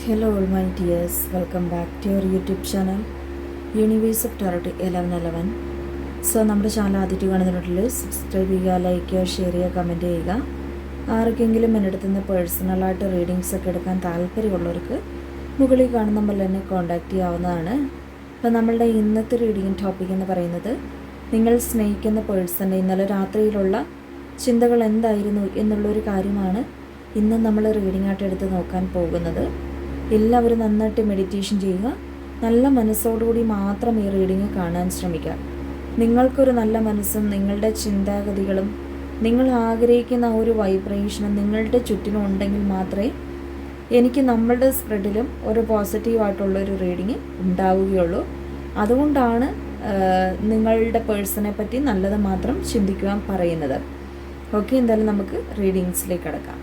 Hello all my dears, welcome back to your YouTube channel Universe of Tarot 1111. So നമ്മുടെ channel ആദ്യമായിട്ട് കാണുന്നതിനുള്ളിൽ subscribe ചെയ്യുക, like ചെയ്യുക, share ചെയ്യുക, comment ചെയ്യുക. ആർക്കെങ്കിലും എൻ്റെ അടുത്ത് നിന്ന് പേഴ്സണലായിട്ട് റീഡിങ്സ് ഒക്കെ എടുക്കാൻ താല്പര്യമുള്ളവർക്ക് മുകളിൽ കാണുന്ന നമ്പറിൽ എന്നെ കോൺടാക്റ്റ് ചെയ്യാവുന്നതാണ്. അപ്പോൾ നമ്മളുടെ ഇന്നത്തെ റീഡിങ് ടോപ്പിക് എന്ന് പറയുന്നത് നിങ്ങൾ സ്നേഹിക്കുന്ന പേഴ്സൻ്റെ ഇന്നലെ രാത്രിയിലുള്ള ചിന്തകൾ എന്തായിരുന്നു എന്നുള്ളൊരു കാര്യമാണ് ഇന്ന് നമ്മൾ റീഡിംഗ് ആയിട്ട് എടുത്ത് നോക്കാൻ പോകുന്നത്. എല്ലാവരും നന്നായിട്ട് മെഡിറ്റേഷൻ ചെയ്യുക, നല്ല മനസ്സോടുകൂടി മാത്രം ഈ റീഡിങ് കാണാൻ ശ്രമിക്കുക. നിങ്ങൾക്കൊരു നല്ല മനസ്സും നിങ്ങളുടെ ചിന്താഗതികളും നിങ്ങൾ ആഗ്രഹിക്കുന്ന ഒരു വൈബ്രേഷനും നിങ്ങളുടെ ചുറ്റിനും ഉണ്ടെങ്കിൽ മാത്രമേ എനിക്ക് നമ്മളുടെ സ്പ്രെഡിലും ഒരു പോസിറ്റീവായിട്ടുള്ളൊരു റീഡിങ് ഉണ്ടാവുകയുള്ളൂ. അതുകൊണ്ടാണ് നിങ്ങളുടെ പേഴ്സണെ പറ്റി നല്ലത് മാത്രം ചിന്തിക്കുവാൻ പറയുന്നത്. ഓക്കെ, എന്തായാലും നമുക്ക് റീഡിങ്സിലേക്ക് കടക്കാം.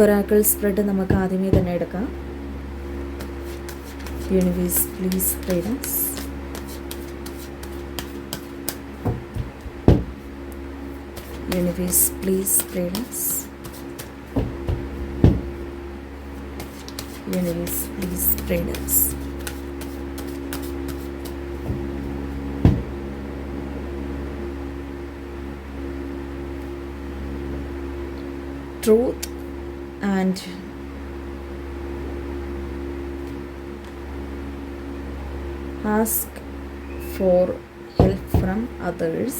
ഒറാക്കിൾ സ്പ്രെഡ് നമുക്ക് ആദ്യമേ തന്നെ എടുക്കാം. Universe please guide us. Universe please guide us. Universe please guide us. Truth and ask for help from others.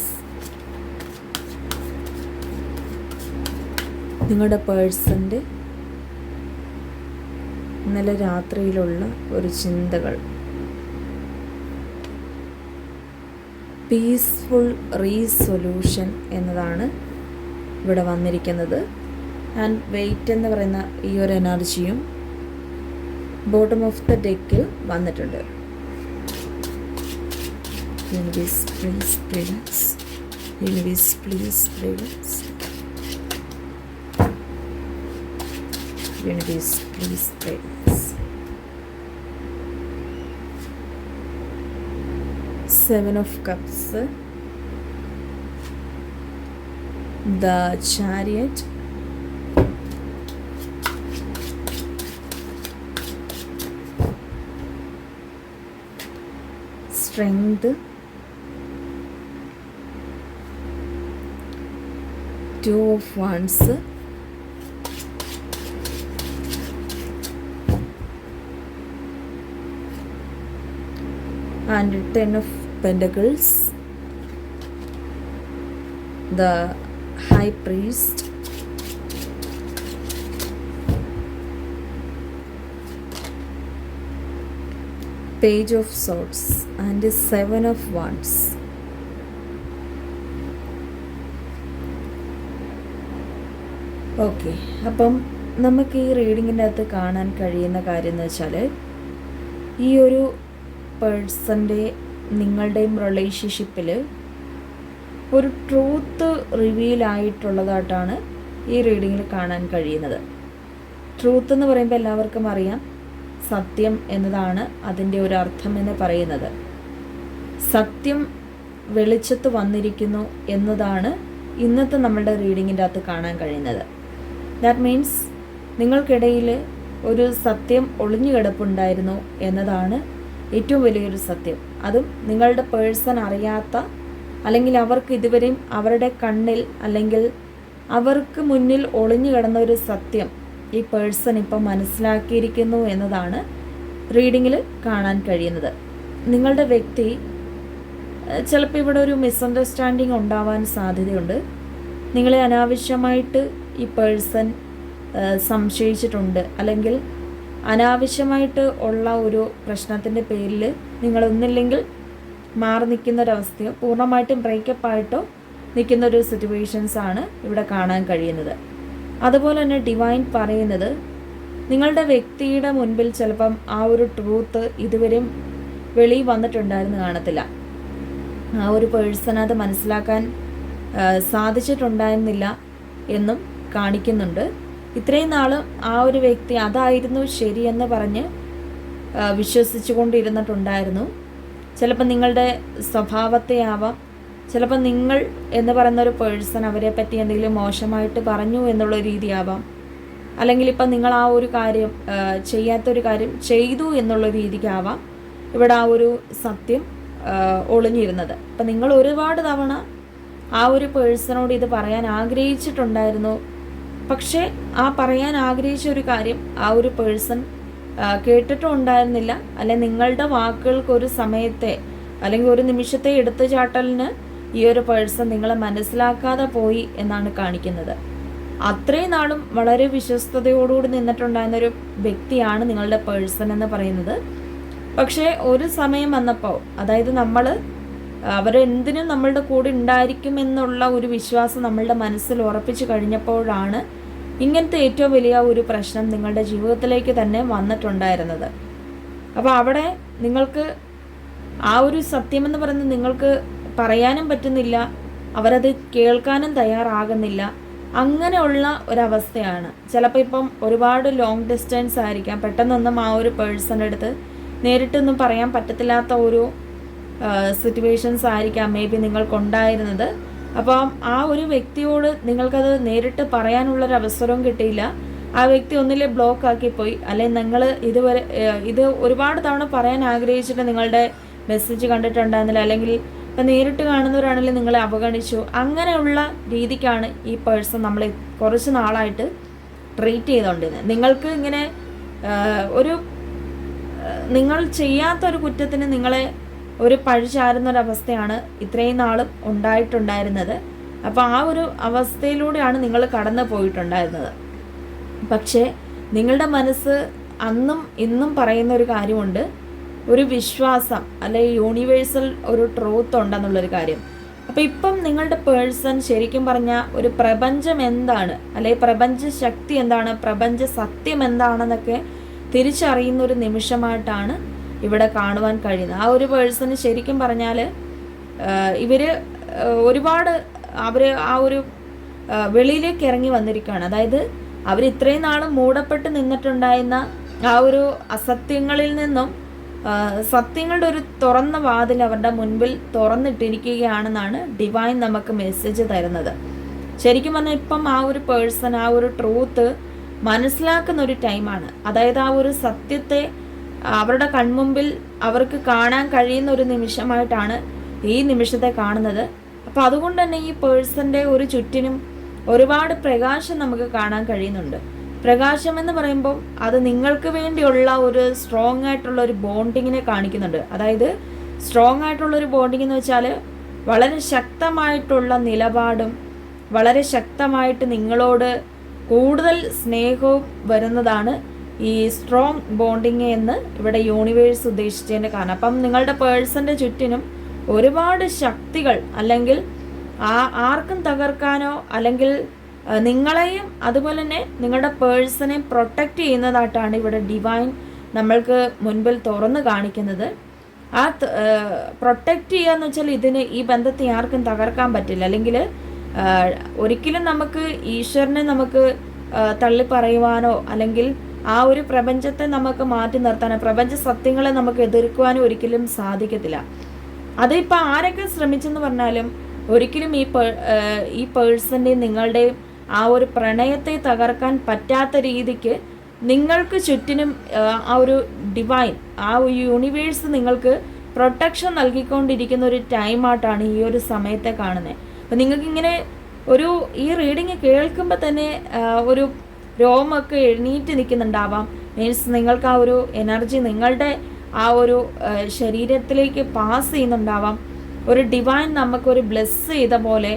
നിങ്ങളുടെ പേഴ്സൻ്റെ ഇന്നലെ രാത്രിയിലുള്ള ഒരു ചിന്തകൾ, പീസ്ഫുൾ റീസൊല്യൂഷൻ എന്നതാണ് ഇവിടെ വന്നിരിക്കുന്നത്. ആൻഡ് വെയിറ്റ് എന്ന് പറയുന്ന ഈ ഒരു എനർജിയും ബോട്ടം ഓഫ് ദ ഡെക്കിൽ വന്നിട്ടുണ്ട്. Universe please guide us. Universe please guide us. Universe please guide us. 7 of Cups, the Chariot, Strength, 2 of Wands, and 10 of Pentacles, the High Priest, Page of Swords, and 7 of Wands. Okay, അപ്പം നമുക്ക് ഈ റീഡിങ്ങിൻ്റെ അകത്ത് കാണാൻ കഴിയുന്ന കാര്യം എന്ന് വെച്ചാൽ ഈ ഒരു പേഴ്സൻ്റെ നിങ്ങളുടെയും റിലേഷൻഷിപ്പിൽ ഒരു ട്രൂത്ത് റിവീലായിട്ടുള്ളതായിട്ടാണ് ഈ റീഡിങ്ങിൽ കാണാൻ കഴിയുന്നത്. ട്രൂത്ത് എന്ന് പറയുമ്പോൾ എല്ലാവർക്കും അറിയാം, സത്യം എന്നതാണ് അതിൻ്റെ ഒരു അർത്ഥം എന്ന് പറയുന്നത്. സത്യം വെളിച്ചത്ത് വന്നിരിക്കുന്നു എന്നതാണ് ഇന്നത്തെ നമ്മളുടെ റീഡിങ്ങിൻ്റെ അകത്ത് കാണാൻ കഴിയുന്നത്. ദാറ്റ് മീൻസ് നിങ്ങൾക്കിടയിൽ ഒരു സത്യം ഒളിഞ്ഞു കിടപ്പുണ്ടായിരുന്നു എന്നതാണ് ഏറ്റവും വലിയൊരു സത്യം. അതും നിങ്ങളുടെ പേഴ്സൺ അറിയാത്ത, അല്ലെങ്കിൽ അവർക്ക് ഇതുവരെയും അവരുടെ കണ്ണിൽ അല്ലെങ്കിൽ അവർക്ക് മുന്നിൽ ഒളിഞ്ഞു കിടന്ന ഒരു സത്യം ഈ പേഴ്സൺ ഇപ്പം മനസ്സിലാക്കിയിരിക്കുന്നു എന്നതാണ് റീഡിങ്ങിൽ കാണാൻ കഴിയുന്നത്. നിങ്ങളുടെ വ്യക്തി ചിലപ്പോൾ ഇവിടെ ഒരു മിസ്അണ്ടർസ്റ്റാൻഡിങ് ഉണ്ടാവാൻ സാധ്യതയുണ്ട്. നിങ്ങളെ അനാവശ്യമായിട്ട് ഈ പേഴ്സൺ സംശയിച്ചിട്ടുണ്ട്, അല്ലെങ്കിൽ അനാവശ്യമായിട്ട് ഉള്ള ഒരു പ്രശ്നത്തിൻ്റെ പേരിൽ നിങ്ങളൊന്നില്ലെങ്കിൽ മാറി നിൽക്കുന്നൊരവസ്ഥയോ പൂർണ്ണമായിട്ടും ബ്രേക്കപ്പ് ആയിട്ടോ നിൽക്കുന്നൊരു സിറ്റുവേഷൻസാണ് ഇവിടെ കാണാൻ കഴിയുന്നത്. അതുപോലെ തന്നെ ഡിവൈൻ പറയുന്നത് നിങ്ങളുടെ വ്യക്തിയുടെ മുൻപിൽ ചിലപ്പം ആ ഒരു ട്രൂത്ത് ഇതുവരെയും വെളിയിൽ വന്നിട്ടുണ്ടായിരുന്നു കാണത്തില്ല. ആ ഒരു പേഴ്സൺ അത് മനസ്സിലാക്കാൻ സാധിച്ചിട്ടുണ്ടായിരുന്നില്ല എന്നും കാണിക്കുന്നുണ്ട്. ഇത്രയും നാളും ആ ഒരു വ്യക്തി അതായിരുന്നു ശരിയെന്ന് പറഞ്ഞ് വിശ്വസിച്ചു കൊണ്ടിരുന്നിട്ടുണ്ടായിരുന്നു. ചിലപ്പോൾ നിങ്ങളുടെ സ്വഭാവത്തെ ആവാം, ചിലപ്പോൾ നിങ്ങൾ എന്ന് പറയുന്ന ഒരു പേഴ്സൺ അവരെ പറ്റി എന്തെങ്കിലും മോശമായിട്ട് പറഞ്ഞു എന്നുള്ള രീതിയാവാം. അല്ലെങ്കിൽ ഇപ്പം നിങ്ങൾ ആ ഒരു കാര്യം ചെയ്യാത്തൊരു കാര്യം ചെയ്തു എന്നുള്ള രീതിക്കാവാം ഇവിടെ ആ ഒരു സത്യം ഒളിഞ്ഞിരുന്നത്. അപ്പം നിങ്ങൾ ഒരുപാട് തവണ ആ ഒരു പേഴ്സണോട് ഇത് പറയാൻ ആഗ്രഹിച്ചിട്ടുണ്ടായിരുന്നു. പക്ഷേ ആ പറയാൻ ആഗ്രഹിച്ച ഒരു കാര്യം ആ ഒരു പേഴ്സൺ കേട്ടിട്ടും ഉണ്ടായിരുന്നില്ല. അല്ലെങ്കിൽ നിങ്ങളുടെ വാക്കുകൾക്ക് ഒരു സമയത്തെ അല്ലെങ്കിൽ ഒരു നിമിഷത്തെ എടുത്തുചാട്ടലിന് ഈ ഒരു പേഴ്സൺ നിങ്ങളെ മനസ്സിലാക്കാതെ പോയി എന്നാണ് കാണിക്കുന്നത്. അത്രയും നാളും വളരെ വിശ്വസ്തയോടുകൂടി നിന്നിട്ടുണ്ടായിരുന്നൊരു വ്യക്തിയാണ് നിങ്ങളുടെ പേഴ്സൺ എന്ന് പറയുന്നത്. പക്ഷേ ഒരു സമയം വന്നപ്പോൾ, അതായത് അവരെന്തിനും നമ്മളുടെ കൂടെ ഉണ്ടായിരിക്കുമെന്നുള്ള ഒരു വിശ്വാസം നമ്മളുടെ മനസ്സിൽ ഉറപ്പിച്ചു കഴിഞ്ഞപ്പോഴാണ് ഇങ്ങനത്തെ ഏറ്റവും വലിയ ഒരു പ്രശ്നം നിങ്ങളുടെ ജീവിതത്തിലേക്ക് തന്നെ വന്നിട്ടുണ്ടായിരുന്നത്. അപ്പോൾ അവിടെ നിങ്ങൾക്ക് ആ ഒരു സത്യമെന്ന് പറയുന്നത് നിങ്ങൾക്ക് പറയാനും പറ്റുന്നില്ല, അവരത് കേൾക്കാനും തയ്യാറാകുന്നില്ല. അങ്ങനെയുള്ള ഒരവസ്ഥയാണ്. ചിലപ്പോൾ ഇപ്പം ഒരുപാട് ലോങ് ഡിസ്റ്റൻസ് ആയിരിക്കാം, പെട്ടെന്നൊന്നും ആ ഒരു പേഴ്സൻ്റെ അടുത്ത് നേരിട്ടൊന്നും പറയാൻ പറ്റത്തില്ലാത്ത ഒരു സിറ്റുവേഷൻസ് ആയിരിക്കാം മേ ബി നിങ്ങൾക്കുണ്ടായിരുന്നത്. അപ്പം ആ ഒരു വ്യക്തിയോട് നിങ്ങൾക്കത് നേരിട്ട് പറയാനുള്ളൊരവസരവും കിട്ടിയില്ല. ആ വ്യക്തി ഒന്നിലെ ബ്ലോക്ക് ആക്കിപ്പോയി, അല്ലെങ്കിൽ നിങ്ങൾ ഇത് ഒരുപാട് തവണ പറയാൻ ആഗ്രഹിച്ചിട്ട് നിങ്ങളുടെ മെസ്സേജ് കണ്ടിട്ടുണ്ടായിരുന്നില്ല, അല്ലെങ്കിൽ ഇപ്പം നേരിട്ട് കാണുന്നവരാണെങ്കിൽ നിങ്ങളെ അവഗണിച്ചു. അങ്ങനെയുള്ള രീതിക്കാണ് ഈ പേഴ്സൺ നമ്മളെ കുറച്ച് നാളായിട്ട് ട്രീറ്റ് ചെയ്തുകൊണ്ടിരുന്നത്. നിങ്ങൾക്ക് ഇങ്ങനെ നിങ്ങൾ ചെയ്യാത്തൊരു കുറ്റത്തിന് നിങ്ങളെ ഒരു പഴിചാരുന്നൊരവസ്ഥയാണ് ഇത്രയും നാളും ഉണ്ടായിട്ടുണ്ടായിരുന്നത്. അപ്പോൾ ആ ഒരു അവസ്ഥയിലൂടെയാണ് നിങ്ങൾ കടന്നു പോയിട്ടുണ്ടായിരുന്നത്. പക്ഷേ നിങ്ങളുടെ മനസ്സ് അന്നും ഇന്നും പറയുന്ന ഒരു കാര്യമുണ്ട്, ഒരു വിശ്വാസം അല്ലെങ്കിൽ യൂണിവേഴ്സൽ ഒരു ട്രൂത്ത് ഉണ്ടെന്നുള്ളൊരു കാര്യം. അപ്പോൾ ഇപ്പം നിങ്ങളുടെ പേഴ്സൺ ശരിക്കും പറഞ്ഞാൽ ഒരു പ്രപഞ്ചം എന്താണ്, അല്ലെങ്കിൽ പ്രപഞ്ച ശക്തി എന്താണ്, പ്രപഞ്ച സത്യം എന്താണെന്നൊക്കെ തിരിച്ചറിയുന്ന ഒരു നിമിഷമായിട്ടാണ് ഇവിടെ കാണുവാൻ കഴിയുന്നത്. ആ ഒരു പേഴ്സണ് ശരിക്കും പറഞ്ഞാൽ ഒരുപാട് ആ ഒരു വെളിയിലേക്ക് ഇറങ്ങി വന്നിരിക്കുകയാണ്. അതായത് അവർ ഇത്രയും നാളും മൂടപ്പെട്ട് നിന്നിട്ടുണ്ടായിരുന്ന ആ ഒരു അസത്യങ്ങളിൽ നിന്നും സത്യങ്ങളുടെ ഒരു തുറന്ന വാതിൽ അവരുടെ മുൻപിൽ തുറന്നിട്ടിരിക്കുകയാണെന്നാണ് ഡിവൈൻ നമുക്ക് മെസ്സേജ് തരുന്നത്. ശരിക്കും പറഞ്ഞാൽ ഇപ്പം ആ ഒരു പേഴ്സൺ ആ ഒരു ട്രൂത്ത് മനസ്സിലാക്കുന്ന ഒരു ടൈമാണ്. അതായത് ആ ഒരു സത്യത്തെ അവരുടെ കൺമുമ്പിൽ അവർക്ക് കാണാൻ കഴിയുന്ന ഒരു നിമിഷമായിട്ടാണ് ഈ നിമിഷത്തെ കാണുന്നത്. അപ്പോൾ അതുകൊണ്ട് തന്നെ ഈ പേഴ്സൻ്റെ ഒരു ചുറ്റിനും ഒരുപാട് പ്രകാശം നമുക്ക് കാണാൻ കഴിയുന്നുണ്ട്. പ്രകാശം എന്ന് പറയുമ്പോൾ അത് നിങ്ങൾക്ക് വേണ്ടിയുള്ള ഒരു സ്ട്രോങ് ആയിട്ടുള്ള ഒരു ബോണ്ടിങ്ങിനെ കാണിക്കുന്നുണ്ട്. അതായത് സ്ട്രോങ് ആയിട്ടുള്ള ഒരു ബോണ്ടിങ് എന്ന് വെച്ചാൽ വളരെ ശക്തമായിട്ടുള്ള നിലപാടും വളരെ ശക്തമായിട്ട് നിങ്ങളോട് കൂടുതൽ സ്നേഹവും വരുന്നതാണ് ഈ സ്ട്രോങ് ബോണ്ടിങ് എന്ന് ഇവിടെ യൂണിവേഴ്സ് ഉദ്ദേശിച്ചതിൻ്റെ കാരണം. അപ്പം നിങ്ങളുടെ പേഴ്സൻ്റെ ചുറ്റിനും ഒരുപാട് ശക്തികൾ അല്ലെങ്കിൽ ആർക്കും തകർക്കാനോ അല്ലെങ്കിൽ നിങ്ങളെയും അതുപോലെ തന്നെ നിങ്ങളുടെ പേഴ്സണെ പ്രൊട്ടക്റ്റ് ചെയ്യുന്നതായിട്ടാണ് ഇവിടെ ഡിവൈൻ നമ്മൾക്ക് മുൻപിൽ തുറന്ന് കാണിക്കുന്നത്. ആ പ്രൊട്ടക്റ്റ് ചെയ്യുക എന്ന് വെച്ചാൽ ഈ ബന്ധത്തെ ആർക്കും തകർക്കാൻ പറ്റില്ല. അല്ലെങ്കിൽ ഒരിക്കലും നമുക്ക് ഈശ്വരനെ നമുക്ക് തള്ളിപ്പറയുവാനോ അല്ലെങ്കിൽ ആ ഒരു പ്രപഞ്ചത്തെ നമുക്ക് മാറ്റി നിർത്താനോ പ്രപഞ്ച സത്യങ്ങളെ നമുക്ക് എതിർക്കുവാനോ ഒരിക്കലും സാധിക്കത്തില്ല. അതിപ്പോൾ ആരൊക്കെ ശ്രമിച്ചെന്ന് പറഞ്ഞാലും ഒരിക്കലും ഈ പേഴ്സൻ്റെ നിങ്ങളുടെയും ആ ഒരു പ്രണയത്തെ തകർക്കാൻ പറ്റാത്ത രീതിക്ക് നിങ്ങൾക്ക് ചുറ്റിനും ആ ഒരു ഡിവൈൻ ആ ഒരു യൂണിവേഴ്സ് നിങ്ങൾക്ക് പ്രൊട്ടക്ഷൻ നൽകിക്കൊണ്ടിരിക്കുന്ന ഒരു ടൈമായിട്ടാണ് ഈ ഒരു സമയത്തെ കാണുന്നത്. അപ്പം നിങ്ങൾക്കിങ്ങനെ ഈ റീഡിങ് കേൾക്കുമ്പോൾ തന്നെ ഒരു രോമൊക്കെ എഴുന്നേറ്റ് നിൽക്കുന്നുണ്ടാവാം. മീൻസ് നിങ്ങൾക്ക് ആ ഒരു എനർജി നിങ്ങളുടെ ആ ഒരു ശരീരത്തിലേക്ക് പാസ് ചെയ്യുന്നുണ്ടാവാം. ഒരു ഡിവൈൻ നമുക്കൊരു ബ്ലെസ് ചെയ്ത പോലെ,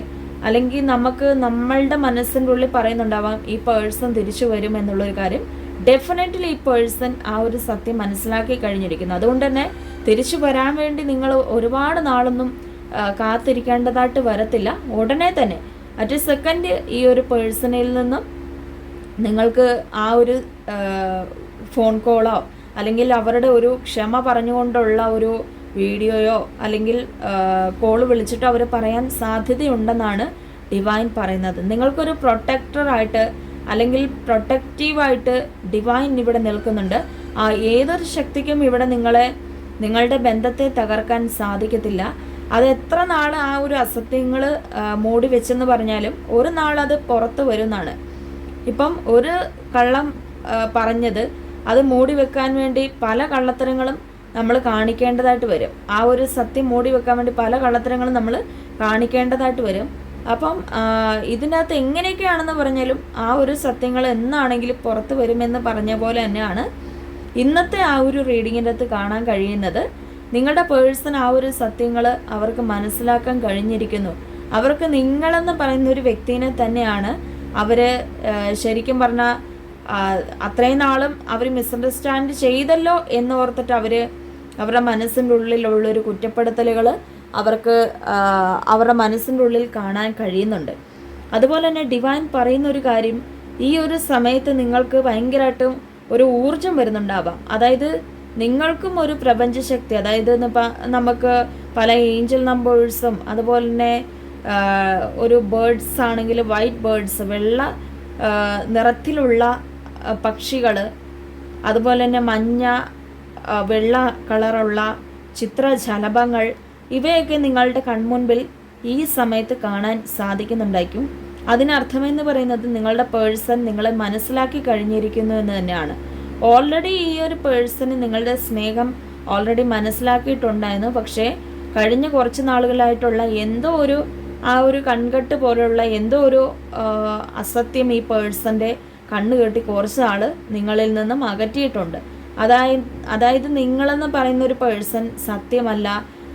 അല്ലെങ്കിൽ നമുക്ക് നമ്മളുടെ മനസ്സിൻ്റെ ഉള്ളിൽ പറയുന്നുണ്ടാവാം ഈ പേഴ്സൺ തിരിച്ചു വരും എന്നുള്ളൊരു കാര്യം. ഡെഫിനറ്റ്ലി ഈ പേഴ്സൺ ആ ഒരു സത്യം മനസ്സിലാക്കി കഴിഞ്ഞിരിക്കുന്നു. അതുകൊണ്ട് തന്നെ തിരിച്ചു വരാൻ വേണ്ടി നിങ്ങൾ ഒരുപാട് നാളൊന്നും കാത്തിരിക്കേണ്ടതായിട്ട് വരത്തില്ല. ഉടനെ തന്നെ അറ്റ് സെക്കൻഡ് ഈ ഒരു പേഴ്സണിൽ നിന്നും നിങ്ങൾക്ക് ആ ഒരു ഫോൺ കോളോ അല്ലെങ്കിൽ അവരുടെ ഒരു ക്ഷമ പറഞ്ഞുകൊണ്ടുള്ള ഒരു വീഡിയോയോ അല്ലെങ്കിൽ കോൾ വിളിച്ചിട്ടോ അവർ പറയാൻ സാധ്യതയുണ്ടെന്നാണ് ഡിവൈൻ പറയുന്നത്. നിങ്ങൾക്കൊരു പ്രൊട്ടക്ടറായിട്ട് അല്ലെങ്കിൽ പ്രൊട്ടക്റ്റീവായിട്ട് ഡിവൈൻ ഇവിടെ നിൽക്കുന്നുണ്ട്. ഏതൊരു ശക്തിക്കും ഇവിടെ നിങ്ങളുടെ ബന്ധത്തെ തകർക്കാൻ സാധിക്കത്തില്ല. അത് എത്ര നാൾ ആ ഒരു അസത്യങ്ങൾ മൂടി വെച്ചെന്ന് പറഞ്ഞാലും ഒരു നാളത് പുറത്ത് വരുന്നതാണ്. ഇപ്പം ഒരു കള്ളം പറഞ്ഞത് അത് മൂടി വെക്കാൻ വേണ്ടി പല കള്ളത്തരങ്ങളും നമ്മൾ കാണിക്കേണ്ടതായിട്ട് വരും. ആ ഒരു സത്യം മൂടി വെക്കാൻ വേണ്ടി പല കള്ളത്തരങ്ങളും നമ്മൾ കാണിക്കേണ്ടതായിട്ട് വരും. അപ്പം ഇതിനകത്ത് എങ്ങനെയൊക്കെയാണെന്ന് പറഞ്ഞാലും ആ ഒരു സത്യങ്ങൾ എന്നാണെങ്കിലും പുറത്ത് വരുമെന്ന് പറഞ്ഞ പോലെ തന്നെയാണ് ഇന്നത്തെ ആ ഒരു റീഡിങ്ങിൻ്റെ അകത്ത് കാണാൻ കഴിയുന്നത്. നിങ്ങളുടെ പേഴ്സൺ ആ ഒരു സത്യങ്ങൾ അവർക്ക് മനസ്സിലാക്കാൻ കഴിഞ്ഞിരിക്കുന്നു. അവർക്ക് നിങ്ങളെന്ന് പറയുന്ന ഒരു വ്യക്തിനെ തന്നെയാണ് അവർ ശരിക്കും പറഞ്ഞാൽ അത്രയും നാളും അവർ മിസ്അണ്ടർസ്റ്റാൻഡ് ചെയ്തല്ലോ എന്ന് ഓർത്തിട്ട് അവരുടെ മനസ്സിൻ്റെ ഉള്ളിലുള്ളൊരു കുറ്റപ്പെടുത്തലുകൾ അവർക്ക് അവരുടെ മനസ്സിൻ്റെ ഉള്ളിൽ കാണാൻ കഴിയുന്നുണ്ട്. അതുപോലെ തന്നെ ഡിവൈൻ പറയുന്ന ഒരു കാര്യം, ഈ ഒരു സമയത്ത് നിങ്ങൾക്ക് ഭയങ്കരമായിട്ടും ഒരു ഊർജം വരുന്നുണ്ടാവാം. അതായത് നിങ്ങൾക്കും ഒരു പ്രപഞ്ചശക്തി, അതായത് നമുക്ക് പല ഏഞ്ചൽ നമ്പേഴ്സും അതുപോലെ തന്നെ ഒരു ബേർഡ്സ് ആണെങ്കിൽ വൈറ്റ് ബേർഡ്സ്, വെള്ള നിറത്തിലുള്ള പക്ഷികൾ, അതുപോലെ തന്നെ മഞ്ഞ വെള്ള കളറുള്ള ചിത്രശലഭങ്ങൾ, ഇവയൊക്കെ നിങ്ങളുടെ കൺമുൻപിൽ ഈ സമയത്ത് കാണാൻ സാധിക്കുന്നുണ്ടായിരിക്കും. അതിനർത്ഥമെന്ന് പറയുന്നത് നിങ്ങളുടെ പേഴ്സൺ നിങ്ങളെ മനസ്സിലാക്കി കഴിഞ്ഞിരിക്കുന്നു എന്ന് തന്നെയാണ്. ഓൾറെഡി ഈ ഒരു പേഴ്സണ് നിങ്ങളുടെ സ്നേഹം ഓൾറെഡി മനസ്സിലാക്കിയിട്ടുണ്ടായിരുന്നു. പക്ഷേ കഴിഞ്ഞ കുറച്ച് നാളുകളായിട്ടുള്ള എന്തോ ഒരു ആ ഒരു കൺകെട്ട് പോലെയുള്ള എന്തോ ഒരു അസത്യം ഈ പേഴ്സൻ്റെ കണ്ണ് കെട്ടി കുറച്ച് നാൾ നിങ്ങളിൽ നിന്നും അകറ്റിയിട്ടുണ്ട്. അതായത് നിങ്ങളെന്ന് പറയുന്ന ഒരു പേഴ്സൺ സത്യമല്ല,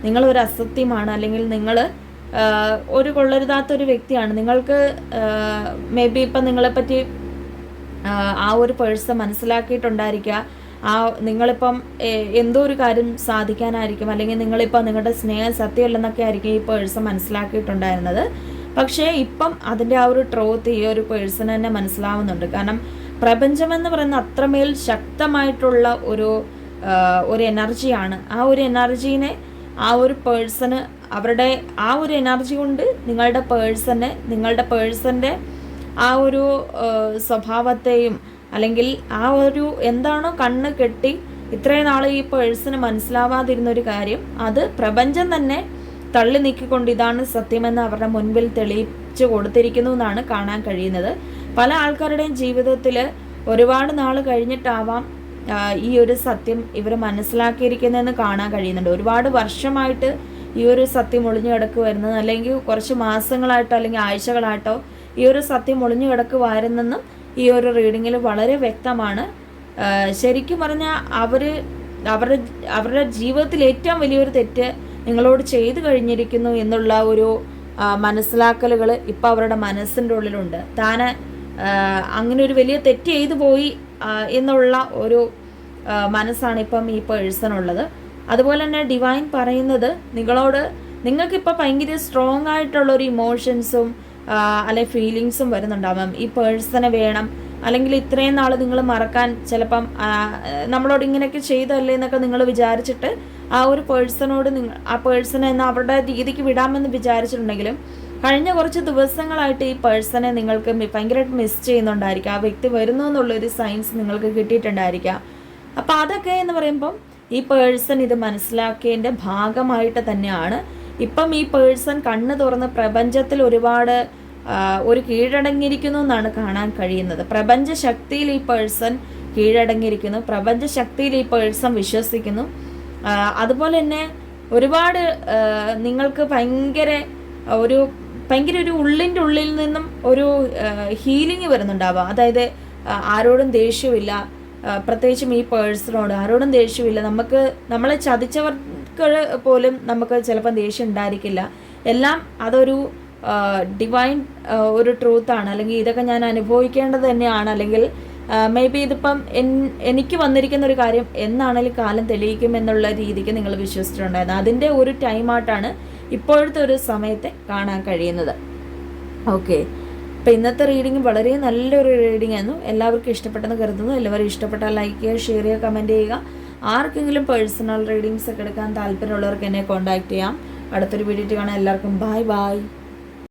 നിങ്ങളൊരു അസത്യമാണ്, അല്ലെങ്കിൽ നിങ്ങൾ ഒരു കൊള്ളരുതാത്തൊരു വ്യക്തിയാണ്. നിങ്ങൾക്ക് മേ ബി ഇപ്പം നിങ്ങളെപ്പറ്റി ആ ഒരു പേഴ്സൺ മനസ്സിലാക്കിയിട്ടുണ്ടായിരിക്കുക. നിങ്ങളിപ്പം എന്തോ ഒരു കാര്യം സാധിക്കാനായിരിക്കും, അല്ലെങ്കിൽ നിങ്ങളിപ്പം നിങ്ങളുടെ സ്നേഹം സത്യമല്ലെന്നൊക്കെ ആയിരിക്കും ഈ പേഴ്സൺ മനസ്സിലാക്കിയിട്ടുണ്ടായിരുന്നത്. പക്ഷേ ഇപ്പം അതിൻ്റെ ആ ഒരു ട്രൂത്ത് ഈ ഒരു പേഴ്സൺ തന്നെ മനസ്സിലാവുന്നുണ്ട്. കാരണം പ്രപഞ്ചമെന്ന് പറയുന്ന അത്രമേൽ ശക്തമായിട്ടുള്ള ഒരു എനർജിയാണ്. ആ ഒരു എനർജീനെ ആ ഒരു പേഴ്സണ് അവരുടെ ആ ഒരു എനർജി കൊണ്ട് നിങ്ങളുടെ പേഴ്സൻ്റെ ആ ഒരു സ്വഭാവത്തെയും അല്ലെങ്കിൽ ആ ഒരു എന്താണോ കണ്ണ് കെട്ടി ഇത്രയും നാൾ ഈ പേഴ്സണ് മനസ്സിലാവാതിരുന്ന ഒരു കാര്യം, അത് പ്രപഞ്ചം തന്നെ തള്ളി നീക്കിക്കൊണ്ട് ഇതാണ് സത്യമെന്ന് അവരുടെ മുൻപിൽ തെളിയിച്ചു കൊടുത്തിരിക്കുന്നു എന്നാണ് കാണാൻ കഴിയുന്നത്. പല ആൾക്കാരുടെയും ജീവിതത്തിൽ ഒരുപാട് നാൾ കഴിഞ്ഞിട്ടാവാം ഈ ഒരു സത്യം ഇവർ മനസ്സിലാക്കിയിരിക്കുന്നതെന്ന് കാണാൻ കഴിയുന്നുണ്ട്. ഒരുപാട് വർഷമായിട്ട് ഈ ഒരു സത്യം ഒളിഞ്ഞു കിടക്കുമായിരുന്നത്, അല്ലെങ്കിൽ കുറച്ച് മാസങ്ങളായിട്ടോ അല്ലെങ്കിൽ ആഴ്ചകളായിട്ടോ ഈ ഒരു സത്യം ഒളിഞ്ഞു കിടക്കുമായിരുന്നെന്നും ഈ ഒരു റീഡിങ്ങിൽ വളരെ വ്യക്തമാണ്. ശരിക്കും പറഞ്ഞാൽ അവരുടെ ജീവിതത്തിൽ ഏറ്റവും വലിയൊരു തെറ്റ് നിങ്ങളോട് ചെയ്തു കഴിഞ്ഞിരിക്കുന്നു എന്നുള്ള ഒരു മനസ്സിലാക്കലുകൾ ഇപ്പോൾ അവരുടെ മനസ്സിൻ്റെ ഉള്ളിലുണ്ട്. അങ്ങനെ ഒരു വലിയ തെറ്റ് ചെയ്തു പോയി എന്നുള്ള ഒരു മനസ്സാണ് ഇപ്പം ഈ പേഴ്സണുള്ളത്. അതുപോലെ തന്നെ ഡിവൈൻ പറയുന്നത് നിങ്ങൾക്കിപ്പോൾ ഭയങ്കര സ്ട്രോങ് ആയിട്ടുള്ള ഒരു ഇമോഷൻസും അല്ലെ ഫീലിങ്സും വരുന്നുണ്ടാവാം. ഈ പേഴ്സണെ വേണം, അല്ലെങ്കിൽ ഇത്രയും നാൾ നിങ്ങൾ മറക്കാൻ ചിലപ്പം നമ്മളോട് ഇങ്ങനെയൊക്കെ ചെയ്തല്ലേ എന്നൊക്കെ നിങ്ങൾ വിചാരിച്ചിട്ട് ആ ഒരു പേഴ്സണോട് ആ പേഴ്സണെ എന്നാൽ അവരുടെ രീതിക്ക് വിടാമെന്ന് വിചാരിച്ചിട്ടുണ്ടെങ്കിലും കഴിഞ്ഞ കുറച്ച് ദിവസങ്ങളായിട്ട് ഈ പേഴ്സണെ നിങ്ങൾക്ക് ഭയങ്കരമായിട്ട് മിസ് ചെയ്യുന്നുണ്ടായിരിക്കാം. ആ വ്യക്തി വരുന്നു എന്നുള്ളൊരു സൈൻസ് നിങ്ങൾക്ക് കിട്ടിയിട്ടുണ്ടായിരിക്കാം. അപ്പോൾ അതൊക്കെ എന്ന് പറയുമ്പം ഈ പേഴ്സൺ ഇത് മനസ്സിലാക്കിയതിൻ്റെ ഭാഗമായിട്ട് തന്നെയാണ് ഇപ്പം ഈ പേഴ്സൺ കണ്ണ് തുറന്ന് പ്രപഞ്ചത്തിൽ ഒരുപാട് ഒരു കീഴടങ്ങിയിരിക്കുന്നു എന്നാണ് കാണാൻ കഴിയുന്നത്. പ്രപഞ്ച ശക്തിയിൽ ഈ പേഴ്സൺ കീഴടങ്ങിയിരിക്കുന്നു, പ്രപഞ്ച ശക്തിയിൽ ഈ പേഴ്സൺ വിശ്വസിക്കുന്നു. അതുപോലെ തന്നെ ഒരുപാട് നിങ്ങൾക്ക് ഭയങ്കര ഒരു ഉള്ളിൻ്റെ ഉള്ളിൽ നിന്നും ഒരു ഹീലിംഗ് വരുന്നുണ്ടാവാം. അതായത് ആരോടും ദേഷ്യമില്ല, പ്രത്യേകിച്ചും ഈ പേഴ്സണോട് ആരോടും ദേഷ്യമില്ല. നമ്മളെ ചതിച്ചവർക്ക് പോലും നമുക്ക് ചിലപ്പം ദേഷ്യം ഉണ്ടായിരിക്കില്ല. എല്ലാം അതൊരു ഡിവൈൻ ഒരു ട്രൂത്താണ്, അല്ലെങ്കിൽ ഇതൊക്കെ ഞാൻ അനുഭവിക്കേണ്ടത് തന്നെയാണ്, അല്ലെങ്കിൽ മേ ബി ഇതിപ്പം എനിക്ക് വന്നിരിക്കുന്ന ഒരു കാര്യം എന്നാണെങ്കിലും കാലം തെളിയിക്കുമെന്നുള്ള രീതിക്ക് നിങ്ങൾ വിശ്വസിച്ചിട്ടുണ്ടായിരുന്നു. അതിൻ്റെ ഒരു ടൈമായിട്ടാണ് ഇപ്പോഴത്തെ ഒരു സമയത്തെ കാണാൻ കഴിയുന്നത്. ഓക്കെ, അപ്പോൾ ഇന്നത്തെ റീഡിങ് വളരെ നല്ലൊരു റീഡിംഗ് ആയിരുന്നു. എല്ലാവർക്കും ഇഷ്ടപ്പെട്ടെന്ന് കരുതുന്നു. എല്ലാവരും ഇഷ്ടപ്പെട്ടാൽ ലൈക്ക് ചെയ്യുക, ഷെയർ ചെയ്യുക, കമൻറ്റ് ചെയ്യുക. ആർക്കെങ്കിലും പേഴ്സണൽ റീഡിങ്സ് ഒക്കെ എടുക്കാൻ താല്പര്യമുള്ളവർക്ക് എന്നെ കോൺടാക്റ്റ് ചെയ്യാം. അടുത്തൊരു വീഡിയോ കാണാൻ എല്ലാവർക്കും ബൈ.